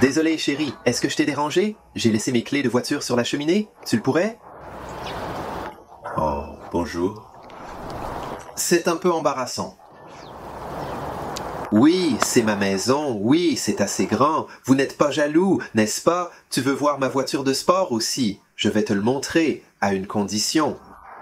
Désolé chérie, est-ce que je t'ai dérangé? J'ai laissé mes clés de voiture sur la cheminée. Tu le pourrais? Oh, bonjour. C'est un peu embarrassant. Oui, c'est ma maison, oui, c'est assez grand. Vous n'êtes pas jaloux, n'est-ce pas? Tu veux voir ma voiture de sport aussi? Je vais te le montrer, à une condition.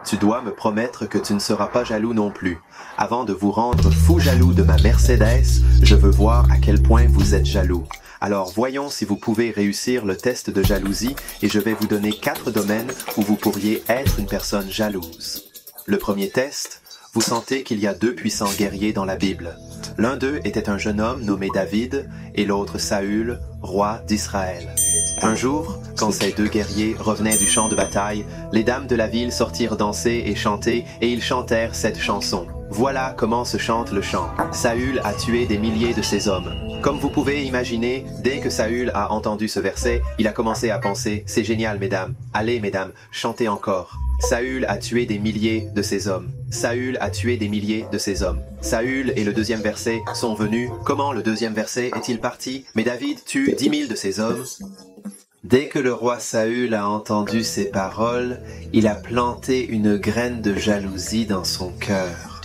Tu dois me promettre que tu ne seras pas jaloux non plus. Avant de vous rendre fou jaloux de ma Mercedes, je veux voir à quel point vous êtes jaloux. Alors voyons si vous pouvez réussir le test de jalousie et je vais vous donner 4 domaines où vous pourriez être une personne jalouse. Le premier test, vous sentez qu'il y a 2 puissants guerriers dans la Bible. L'un d'eux était un jeune homme nommé David et l'autre Saül, roi d'Israël. Un jour, quand ces 2 guerriers revenaient du champ de bataille, les dames de la ville sortirent danser et chanter et ils chantèrent cette chanson. Voilà comment se chante le chant. Saül a tué des milliers de ses hommes. Comme vous pouvez imaginer, dès que Saül a entendu ce verset, il a commencé à penser « C'est génial, mesdames. Allez, mesdames, chantez encore. » Saül a tué des milliers de ses hommes. Saül a tué des milliers de ses hommes. Saül et le deuxième verset sont venus. Comment le deuxième verset est-il parti? Mais David tue 10 000 de ses hommes. Dès que le roi Saül a entendu ces paroles, il a planté une graine de jalousie dans son cœur.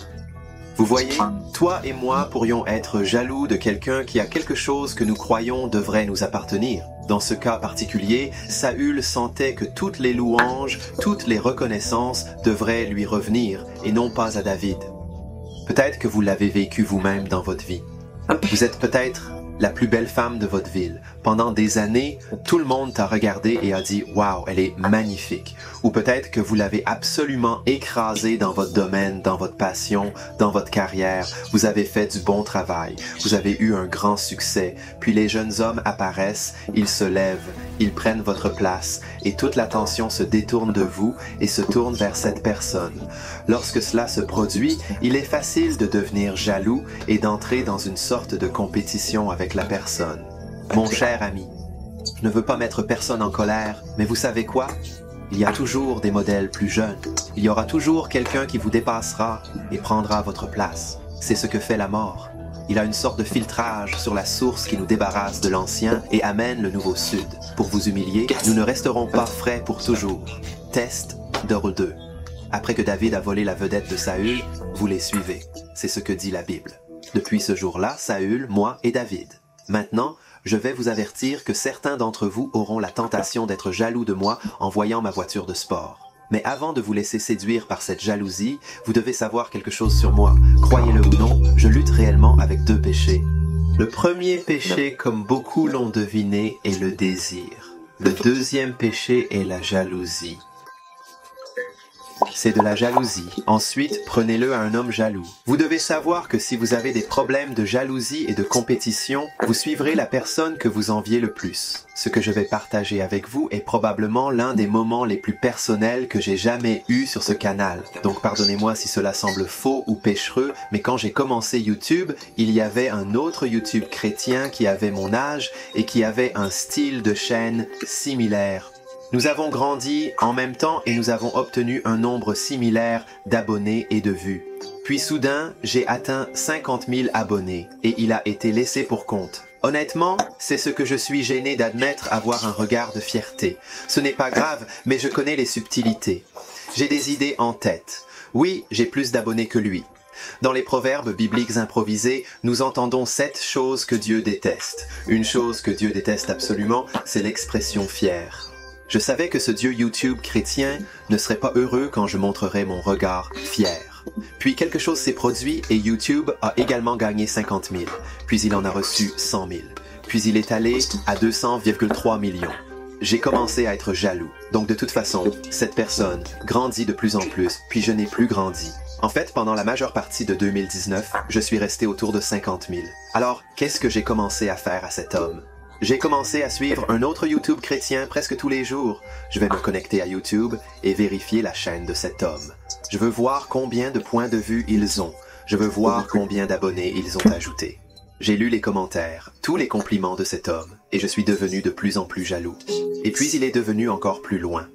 Vous voyez, toi et moi pourrions être jaloux de quelqu'un qui a quelque chose que nous croyons devrait nous appartenir. Dans ce cas particulier, Saül sentait que toutes les louanges, toutes les reconnaissances devraient lui revenir et non pas à David. Peut-être que vous l'avez vécu vous-même dans votre vie. Vous êtes peut-être la plus belle femme de votre ville. Pendant des années, tout le monde t'a regardé et a dit « Wow, elle est magnifique ». Ou peut-être que vous l'avez absolument écrasée dans votre domaine, dans votre passion, dans votre carrière. Vous avez fait du bon travail. Vous avez eu un grand succès. Puis les jeunes hommes apparaissent, ils se lèvent, ils prennent votre place et toute l'attention se détourne de vous et se tourne vers cette personne. Lorsque cela se produit, il est facile de devenir jaloux et d'entrer dans une sorte de compétition avec la personne. Mon cher ami, je ne veux pas mettre personne en colère, mais vous savez quoi? Il y a toujours des modèles plus jeunes. Il y aura toujours quelqu'un qui vous dépassera et prendra votre place. C'est ce que fait la mort. Il a une sorte de filtrage sur la source qui nous débarrasse de l'ancien et amène le nouveau sud. Pour vous humilier, nous ne resterons pas frais pour toujours. Test de 2. Après que David a volé la vedette de Saül, vous les suivez. C'est ce que dit la Bible. Depuis ce jour-là, Saül, moi et David. Maintenant, je vais vous avertir que certains d'entre vous auront la tentation d'être jaloux de moi en voyant ma voiture de sport. Mais avant de vous laisser séduire par cette jalousie, vous devez savoir quelque chose sur moi. Croyez-le ou non, je lutte réellement avec 2 péchés. Le premier péché, comme beaucoup l'ont deviné, est le désir. Le deuxième péché est la jalousie. C'est de la jalousie. Ensuite, prenez-le à un homme jaloux. Vous devez savoir que si vous avez des problèmes de jalousie et de compétition, vous suivrez la personne que vous enviez le plus. Ce que je vais partager avec vous est probablement l'un des moments les plus personnels que j'ai jamais eu sur ce canal. Donc pardonnez-moi si cela semble faux ou péchereux, mais quand j'ai commencé YouTube, il y avait un autre YouTube chrétien qui avait mon âge et qui avait un style de chaîne similaire. Nous avons grandi en même temps et nous avons obtenu un nombre similaire d'abonnés et de vues. Puis soudain, j'ai atteint 50 000 abonnés et il a été laissé pour compte. Honnêtement, c'est ce que je suis gêné d'admettre, avoir un regard de fierté. Ce n'est pas grave, mais je connais les subtilités. J'ai des idées en tête. Oui, j'ai plus d'abonnés que lui. Dans les proverbes bibliques improvisés, nous entendons 7 choses que Dieu déteste. Une chose que Dieu déteste absolument, c'est l'expression fière. Je savais que ce Dieu YouTube chrétien ne serait pas heureux quand je montrerais mon regard fier. Puis quelque chose s'est produit et YouTube a également gagné 50 000. Puis il en a reçu 100 000. Puis il est allé à 200,3 millions. J'ai commencé à être jaloux. Donc de toute façon, cette personne grandit de plus en plus, puis je n'ai plus grandi. En fait, pendant la majeure partie de 2019, je suis resté autour de 50 000. Alors, qu'est-ce que j'ai commencé à faire à cet homme? J'ai commencé à suivre un autre YouTube chrétien presque tous les jours. Je vais me connecter à YouTube et vérifier la chaîne de cet homme. Je veux voir combien de points de vue ils ont. Je veux voir combien d'abonnés ils ont ajoutés. J'ai lu les commentaires, tous les compliments de cet homme, et je suis devenu de plus en plus jaloux. Et puis il est devenu encore plus loin.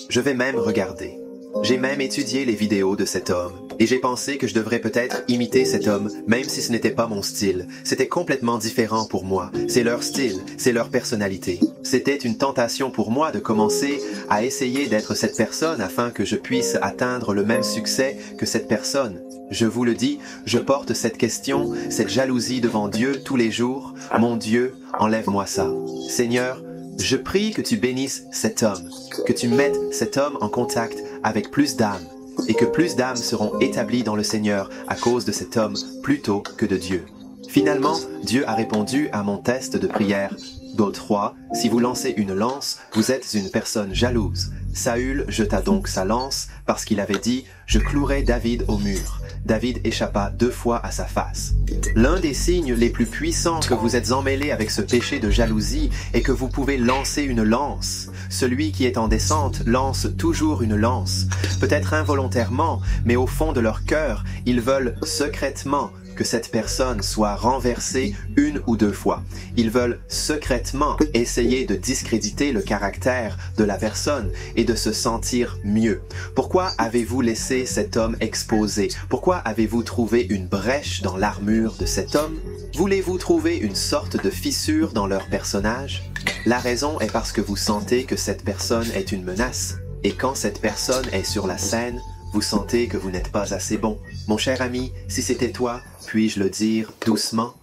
Je vais même regarder. J'ai même étudié les vidéos de cet homme. Et j'ai pensé que je devrais peut-être imiter cet homme, même si ce n'était pas mon style. C'était complètement différent pour moi. C'est leur style, c'est leur personnalité. C'était une tentation pour moi de commencer à essayer d'être cette personne afin que je puisse atteindre le même succès que cette personne. Je vous le dis, je porte cette question, cette jalousie devant Dieu tous les jours. Mon Dieu, enlève-moi ça. Seigneur, je prie que tu bénisses cet homme, que tu mettes cet homme en contact avec plus d'âmes, et que plus d'âmes seront établies dans le Seigneur à cause de cet homme plutôt que de Dieu. Finalement, Dieu a répondu à mon test de prière. Dans 3, si vous lancez une lance, vous êtes une personne jalouse. Saül jeta donc sa lance parce qu'il avait dit « Je clouerai David au mur ». David échappa 2 fois à sa face. L'un des signes les plus puissants que vous êtes emmêlés avec ce péché de jalousie est que vous pouvez lancer une lance. Celui qui est en descente lance toujours une lance. Peut-être involontairement, mais au fond de leur cœur, ils veulent secrètement que cette personne soit renversée 1 ou 2 fois. Ils veulent secrètement essayer de discréditer le caractère de la personne et de se sentir mieux. Pourquoi avez-vous laissé cet homme exposé? Pourquoi avez-vous trouvé une brèche dans l'armure de cet homme? Voulez-vous trouver une sorte de fissure dans leur personnage? La raison est parce que vous sentez que cette personne est une menace. Et quand cette personne est sur la scène, vous sentez que vous n'êtes pas assez bon. Mon cher ami, si c'était toi, puis-je le dire doucement?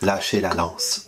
Lâchez la lance.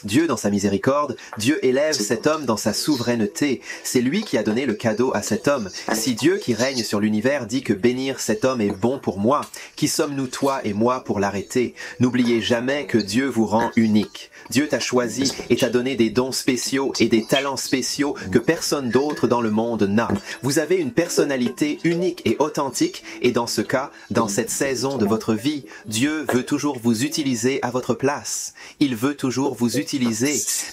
Dieu, dans sa miséricorde, Dieu élève cet homme dans sa souveraineté. C'est lui qui a donné le cadeau à cet homme. Si Dieu qui règne sur l'univers dit que bénir cet homme est bon pour moi, qui sommes-nous toi et moi pour l'arrêter? N'oubliez jamais que Dieu vous rend unique. Dieu t'a choisi et t'a donné des dons spéciaux et des talents spéciaux que personne d'autre dans le monde n'a. Vous avez une personnalité unique et authentique et dans ce cas, dans cette saison de votre vie, Dieu veut toujours vous utiliser à votre place. Il veut toujours vous utiliser,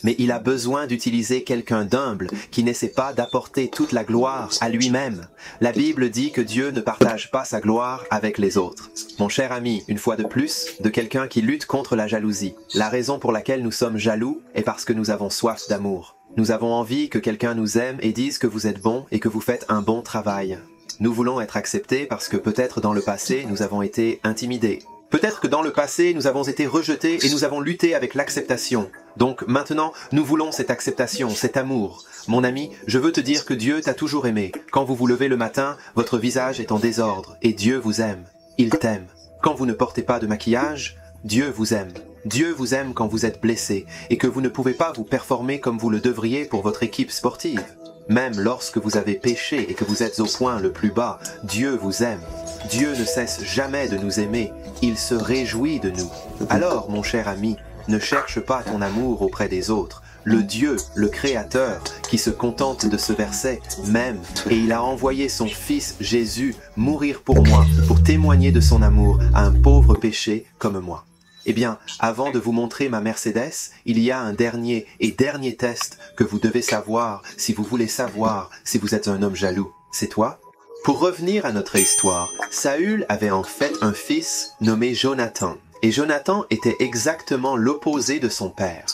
mais il a besoin d'utiliser quelqu'un d'humble qui n'essaie pas d'apporter toute la gloire à lui-même. La Bible dit que Dieu ne partage pas sa gloire avec les autres. Mon cher ami, une fois de plus, de quelqu'un qui lutte contre la jalousie. La raison pour laquelle nous sommes jaloux est parce que nous avons soif d'amour. Nous avons envie que quelqu'un nous aime et dise que vous êtes bon et que vous faites un bon travail. Nous voulons être acceptés parce que peut-être dans le passé, nous avons été intimidés. Peut-être que dans le passé, nous avons été rejetés et nous avons lutté avec l'acceptation. Donc maintenant, nous voulons cette acceptation, cet amour. Mon ami, je veux te dire que Dieu t'a toujours aimé. Quand vous vous levez le matin, votre visage est en désordre et Dieu vous aime. Il t'aime. Quand vous ne portez pas de maquillage, Dieu vous aime. Dieu vous aime quand vous êtes blessé et que vous ne pouvez pas vous performer comme vous le devriez pour votre équipe sportive. Même lorsque vous avez péché et que vous êtes au point le plus bas, Dieu vous aime. Dieu ne cesse jamais de nous aimer. Il se réjouit de nous. Alors, mon cher ami, ne cherche pas ton amour auprès des autres. Le Dieu, le Créateur, qui se contente de ce verset, m'aime, et il a envoyé son Fils Jésus mourir pour moi, pour témoigner de son amour à un pauvre péché comme moi. Eh bien, avant de vous montrer ma Mercedes, il y a un dernier test que vous devez savoir si vous voulez savoir si vous êtes un homme jaloux. C'est toi? Pour revenir à notre histoire, Saül avait en fait un fils nommé Jonathan. Et Jonathan était exactement l'opposé de son père.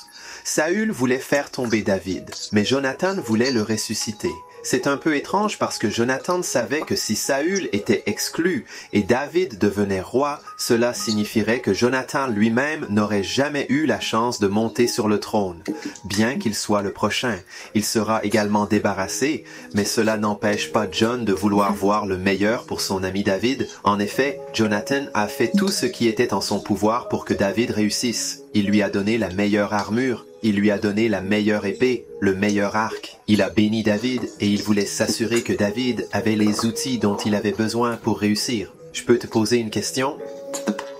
Saül voulait faire tomber David, mais Jonathan voulait le ressusciter. C'est un peu étrange parce que Jonathan savait que si Saül était exclu et David devenait roi, cela signifierait que Jonathan lui-même n'aurait jamais eu la chance de monter sur le trône. Bien qu'il soit le prochain, il sera également débarrassé, mais cela n'empêche pas John de vouloir voir le meilleur pour son ami David. En effet, Jonathan a fait tout ce qui était en son pouvoir pour que David réussisse. Il lui a donné la meilleure armure. Il lui a donné la meilleure épée, le meilleur arc. Il a béni David et il voulait s'assurer que David avait les outils dont il avait besoin pour réussir. Je peux te poser une question?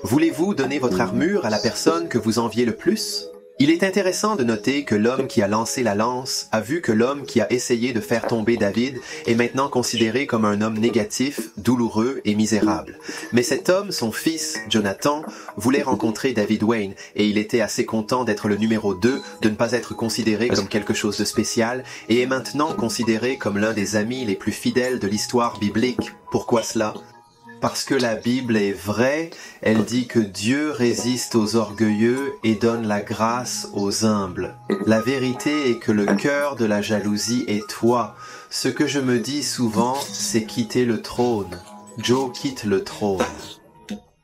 Voulez-vous donner votre armure à la personne que vous enviez le plus? Il est intéressant de noter que l'homme qui a lancé la lance a vu que l'homme qui a essayé de faire tomber David est maintenant considéré comme un homme négatif, douloureux et misérable. Mais cet homme, son fils, Jonathan, voulait rencontrer David Wayne et il était assez content d'être le numéro 2, de ne pas être considéré comme quelque chose de spécial et est maintenant considéré comme l'un des amis les plus fidèles de l'histoire biblique. Pourquoi cela? Parce que la Bible est vraie, elle dit que Dieu résiste aux orgueilleux et donne la grâce aux humbles. La vérité est que le cœur de la jalousie est toi. Ce que je me dis souvent, c'est quitter le trône. Joe quitte le trône.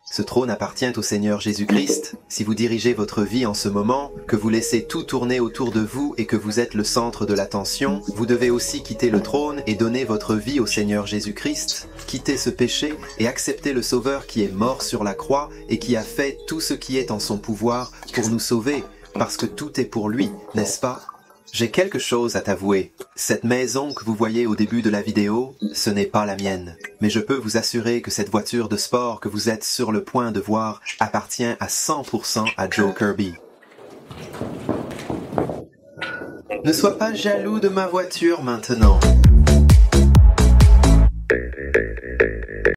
Ce trône appartient au Seigneur Jésus-Christ. Si vous dirigez votre vie en ce moment, que vous laissez tout tourner autour de vous et que vous êtes le centre de l'attention, vous devez aussi quitter le trône et donner votre vie au Seigneur Jésus-Christ, quitter ce péché et accepter le Sauveur qui est mort sur la croix et qui a fait tout ce qui est en son pouvoir pour nous sauver, parce que tout est pour lui, n'est-ce pas? J'ai quelque chose à t'avouer. Cette maison que vous voyez au début de la vidéo, ce n'est pas la mienne. Mais je peux vous assurer que cette voiture de sport que vous êtes sur le point de voir appartient à 100% à Joe Kirby. Ne sois pas jaloux de ma voiture maintenant.